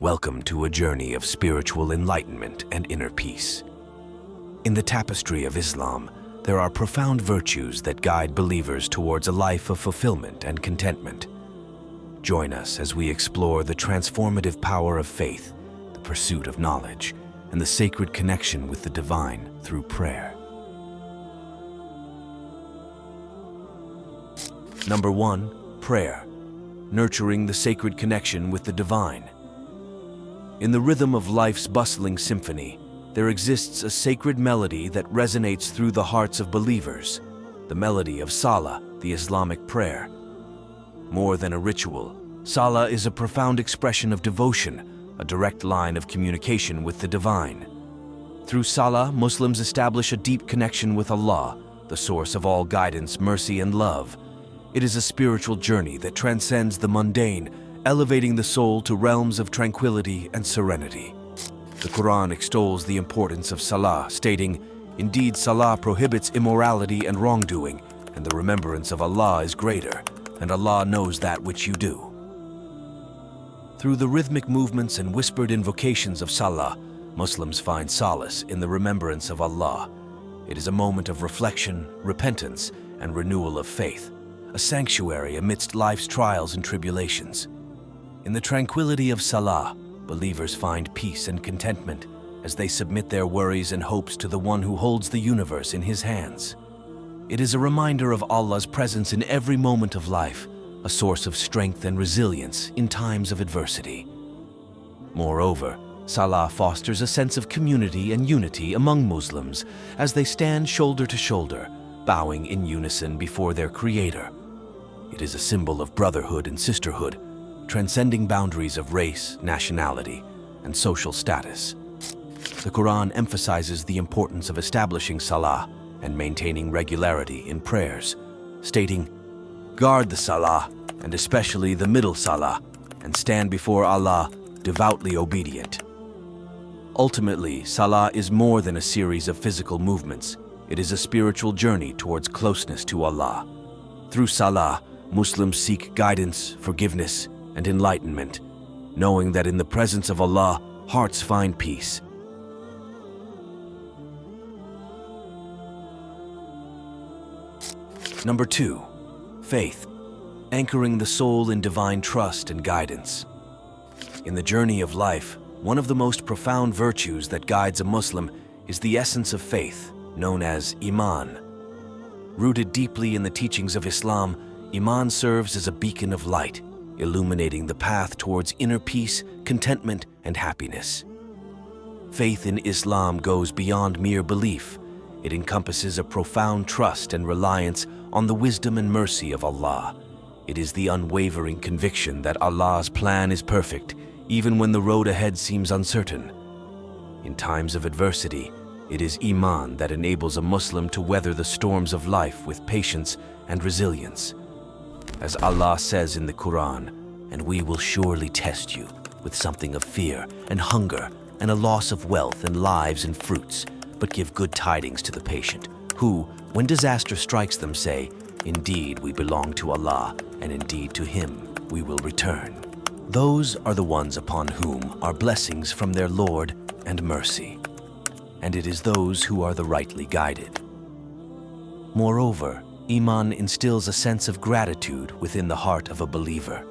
Welcome to a journey of spiritual enlightenment and inner peace. In the tapestry of Islam, there are profound virtues that guide believers towards a life of fulfillment and contentment. Join us as we explore the transformative power of faith, the pursuit of knowledge, and the sacred connection with the divine through prayer. Number 1. Prayer. Nurturing the sacred connection with the divine. In the rhythm of life's bustling symphony, there exists a sacred melody that resonates through the hearts of believers, the melody of Salah, the Islamic prayer. More than a ritual, Salah is a profound expression of devotion, a direct line of communication with the divine. Through Salah, Muslims establish a deep connection with Allah, the source of all guidance, mercy, and love. It is a spiritual journey that transcends the mundane, elevating the soul to realms of tranquility and serenity. The Quran extols the importance of Salah, stating, "Indeed, Salah prohibits immorality and wrongdoing, and the remembrance of Allah is greater, and Allah knows that which you do." Through the rhythmic movements and whispered invocations of Salah, Muslims find solace in the remembrance of Allah. It is a moment of reflection, repentance, and renewal of faith, a sanctuary amidst life's trials and tribulations. In the tranquility of Salah, believers find peace and contentment as they submit their worries and hopes to the one who holds the universe in his hands. It is a reminder of Allah's presence in every moment of life, a source of strength and resilience in times of adversity. Moreover, Salah fosters a sense of community and unity among Muslims as they stand shoulder to shoulder, bowing in unison before their Creator. It is a symbol of brotherhood and sisterhood, transcending boundaries of race, nationality, and social status. The Quran emphasizes the importance of establishing Salah and maintaining regularity in prayers, stating, "Guard the Salah, and especially the middle Salah, and stand before Allah devoutly obedient." Ultimately, Salah is more than a series of physical movements. It is a spiritual journey towards closeness to Allah. Through Salah, Muslims seek guidance, forgiveness, and enlightenment, knowing that in the presence of Allah, hearts find peace. Number 2. Faith. Anchoring the soul in divine trust and guidance. In the journey of life, one of the most profound virtues that guides a Muslim is the essence of faith, known as IMAN. Rooted deeply in the teachings of Islam, IMAN serves as a beacon of light, illuminating the path towards inner peace, contentment, and happiness. Faith in Islam goes beyond mere belief. It encompasses a profound trust and reliance on the wisdom and mercy of Allah. It is the unwavering conviction that Allah's plan is perfect, even when the road ahead seems uncertain. In times of adversity, it is Iman that enables a Muslim to weather the storms of life with patience and resilience. As Allah says in the Quran, "And we will surely test you with something of fear and hunger and a loss of wealth and lives and fruits, but give good tidings to the patient, who, when disaster strikes them, say, 'Indeed we belong to Allah, and indeed to Him we will return.' Those are the ones upon whom are blessings from their Lord and mercy, and it is those who are the rightly guided." Moreover, Iman instills a sense of gratitude within the heart of a believer.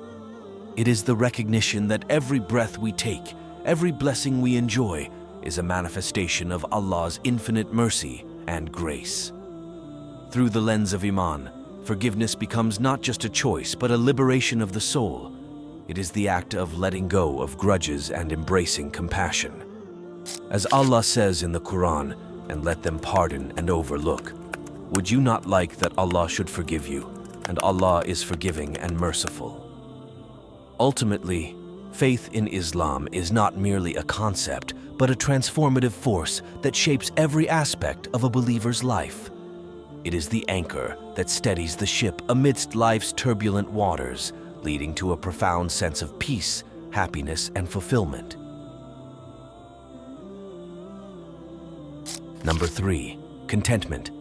It is the recognition that every breath we take, every blessing we enjoy, is a manifestation of Allah's infinite mercy and grace. Through the lens of Iman, forgiveness becomes not just a choice, but a liberation of the soul. It is the act of letting go of grudges and embracing compassion. As Allah says in the Quran, "And let them pardon and overlook." Would you not like that Allah should forgive you, and Allah is forgiving and merciful? Ultimately, faith in Islam is not merely a concept, but a transformative force that shapes every aspect of a believer's life. It is the anchor that steadies the ship amidst life's turbulent waters, leading to a profound sense of peace, happiness, and fulfillment. Number 3. Contentment.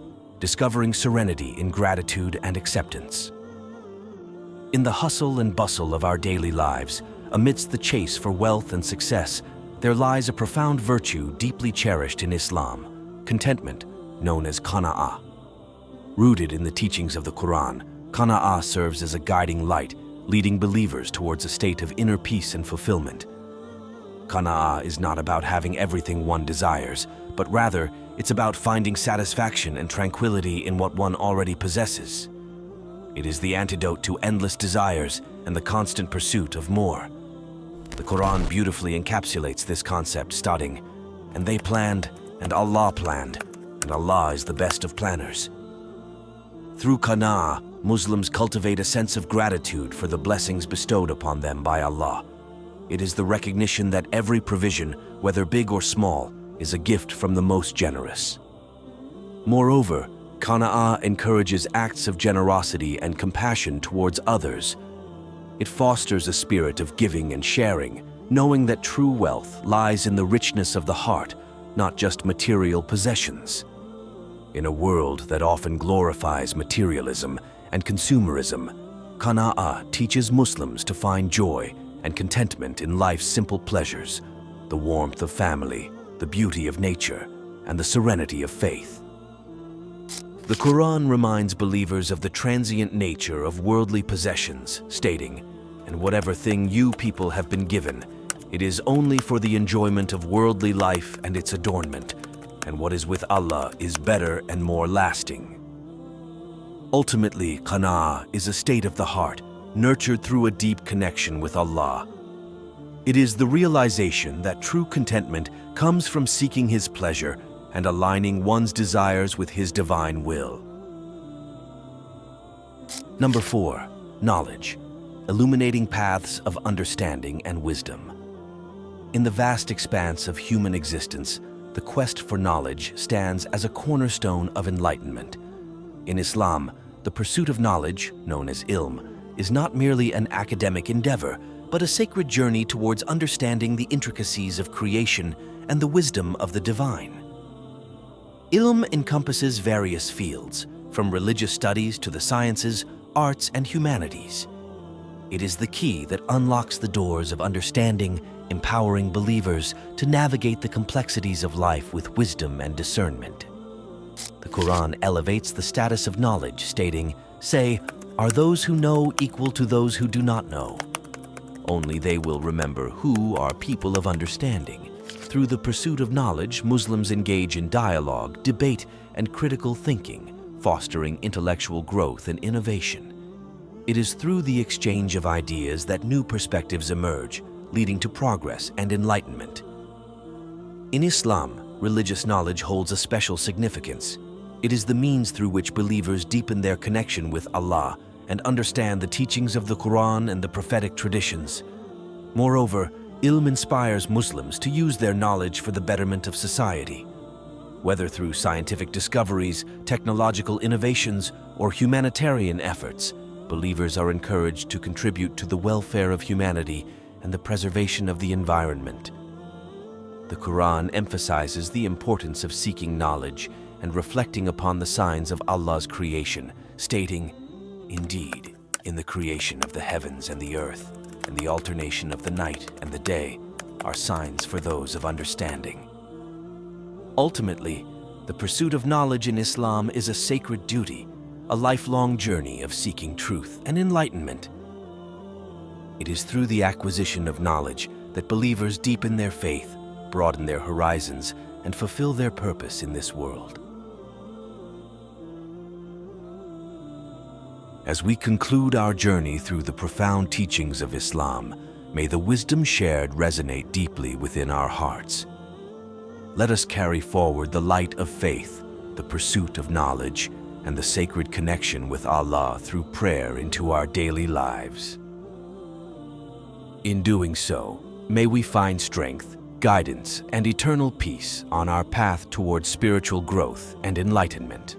Discovering serenity in gratitude and acceptance. In the hustle and bustle of our daily lives, amidst the chase for wealth and success, there lies a profound virtue deeply cherished in Islam, contentment, known as Qana'ah. Rooted in the teachings of the Quran, Qana'ah serves as a guiding light, leading believers towards a state of inner peace and fulfillment. Qana'ah is not about having everything one desires, but rather it's about finding satisfaction and tranquility in what one already possesses. It is the antidote to endless desires and the constant pursuit of more. The Quran beautifully encapsulates this concept, stating, "And they planned, and Allah planned, and Allah is the best of planners." Through Qana'ah, Muslims cultivate a sense of gratitude for the blessings bestowed upon them by Allah. It is the recognition that every provision, whether big or small, is a gift from the most generous. Moreover, Qana'ah encourages acts of generosity and compassion towards others. It fosters a spirit of giving and sharing, knowing that true wealth lies in the richness of the heart, not just material possessions. In a world that often glorifies materialism and consumerism, Qana'ah teaches Muslims to find joy and contentment in life's simple pleasures, the warmth of family, the beauty of nature, and the serenity of faith. The Quran reminds believers of the transient nature of worldly possessions, stating, "And whatever thing you people have been given, it is only for the enjoyment of worldly life and its adornment, and what is with Allah is better and more lasting." Ultimately, Qana'ah is a state of the heart, nurtured through a deep connection with Allah. It is the realization that true contentment comes from seeking His pleasure and aligning one's desires with His divine will. Number 4. Knowledge, illuminating paths of understanding and wisdom. In the vast expanse of human existence, the quest for knowledge stands as a cornerstone of enlightenment. In Islam, the pursuit of knowledge, known as ilm, is not merely an academic endeavor, but a sacred journey towards understanding the intricacies of creation and the wisdom of the divine. Ilm encompasses various fields, from religious studies to the sciences, arts, and humanities. It is the key that unlocks the doors of understanding, empowering believers to navigate the complexities of life with wisdom and discernment. The Quran elevates the status of knowledge, stating, "Say, are those who know equal to those who do not know? Only they will remember who are people of understanding." Through the pursuit of knowledge, Muslims engage in dialogue, debate, and critical thinking, fostering intellectual growth and innovation. It is through the exchange of ideas that new perspectives emerge, leading to progress and enlightenment. In Islam, religious knowledge holds a special significance. It is the means through which believers deepen their connection with Allah and understand the teachings of the Quran and the prophetic traditions. Moreover, ilm inspires Muslims to use their knowledge for the betterment of society. Whether through scientific discoveries, technological innovations, or humanitarian efforts, believers are encouraged to contribute to the welfare of humanity and the preservation of the environment. The Quran emphasizes the importance of seeking knowledge and reflecting upon the signs of Allah's creation, stating, "Indeed, in the creation of the heavens and the earth, and the alternation of the night and the day, are signs for those of understanding." Ultimately, the pursuit of knowledge in Islam is a sacred duty, a lifelong journey of seeking truth and enlightenment. It is through the acquisition of knowledge that believers deepen their faith, broaden their horizons, and fulfill their purpose in this world. As we conclude our journey through the profound teachings of Islam, may the wisdom shared resonate deeply within our hearts. Let us carry forward the light of faith, the pursuit of knowledge, and the sacred connection with Allah through prayer into our daily lives. In doing so, may we find strength, guidance, and eternal peace on our path towards spiritual growth and enlightenment.